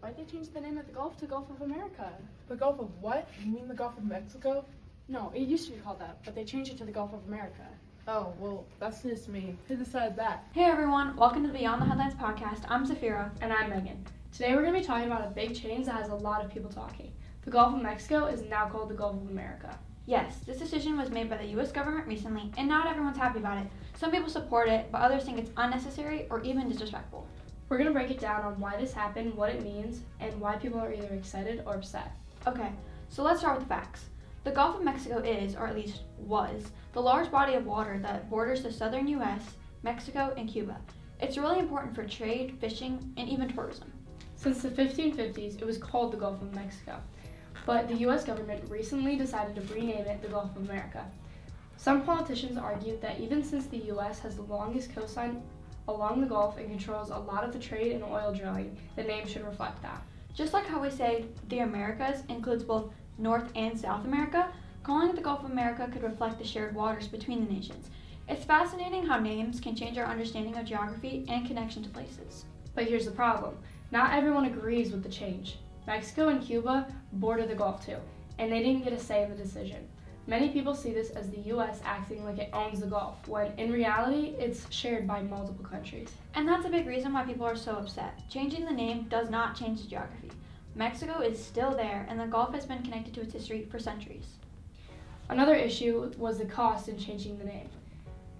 Why'd they change the name of the Gulf to Gulf of America? The Gulf of what? You mean the Gulf of Mexico? No, it used to be called that, but they changed it to the Gulf of America. Oh, well, that's just me. Who decided that? Hey everyone, welcome to the Beyond the Headlines podcast. I'm Zafira. And I'm Megan. Today we're going to be talking about a big change that has a lot of people talking. The Gulf of Mexico is now called the Gulf of America. Yes, this decision was made by the U.S. government recently, and not everyone's happy about it. Some people support it, but others think it's unnecessary or even disrespectful. We're going to break it down on why this happened, what it means, and why people are either excited or upset. Okay, so let's start with the facts. The Gulf of Mexico is, or at least was, the large body of water that borders the southern U.S., Mexico, and Cuba. It's really important for trade, fishing, and even tourism. Since the 1550s, it was called the Gulf of Mexico, but the U.S. government recently decided to rename it the Gulf of America. Some politicians argue that even since the U.S. has the longest coastline along the Gulf and controls a lot of the trade and oil drilling, the name should reflect that. Just like how we say the Americas includes both North and South America, calling it the Gulf of America could reflect the shared waters between the nations. It's fascinating how names can change our understanding of geography and connection to places. But here's the problem. Not everyone agrees with the change. Mexico and Cuba border the Gulf too, and they didn't get a say in the decision. Many people see this as the U.S. acting like it owns the Gulf, when in reality, it's shared by multiple countries. And that's a big reason why people are so upset. Changing the name does not change the geography. Mexico is still there, and the Gulf has been connected to its history for centuries. Another issue was the cost in changing the name.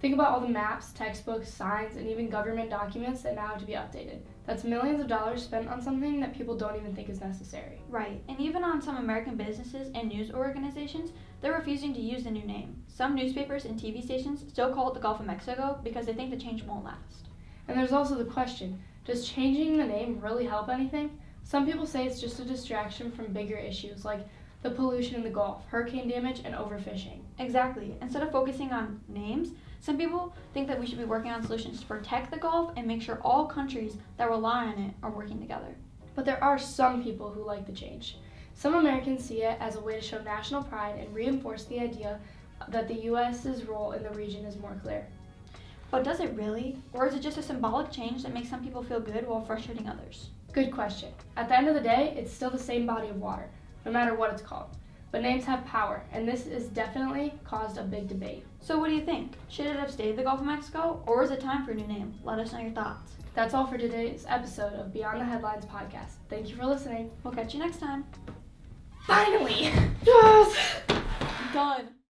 Think about all the maps, textbooks, signs, and even government documents that now have to be updated. That's millions of dollars spent on something that people don't even think is necessary. Right, and even on some American businesses and news organizations, they're refusing to use the new name. Some newspapers and TV stations still call it the Gulf of Mexico because they think the change won't last. And there's also the question, does changing the name really help anything? Some people say it's just a distraction from bigger issues like the pollution in the Gulf, hurricane damage, and overfishing. Exactly. Instead of focusing on names, some people think that we should be working on solutions to protect the Gulf and make sure all countries that rely on it are working together. But there are some people who like the change. Some Americans see it as a way to show national pride and reinforce the idea that the U.S.'s role in the region is more clear. But does it really? Or is it just a symbolic change that makes some people feel good while frustrating others? Good question. At the end of the day, it's still the same body of water, no matter what it's called. But names have power, and this has definitely caused a big debate. So what do you think? Should it have stayed the Gulf of Mexico, or is it time for a new name? Let us know your thoughts. That's all for today's episode of Beyond the Headlines podcast. Thank you for listening. We'll catch you next time. Finally! Yes! Done.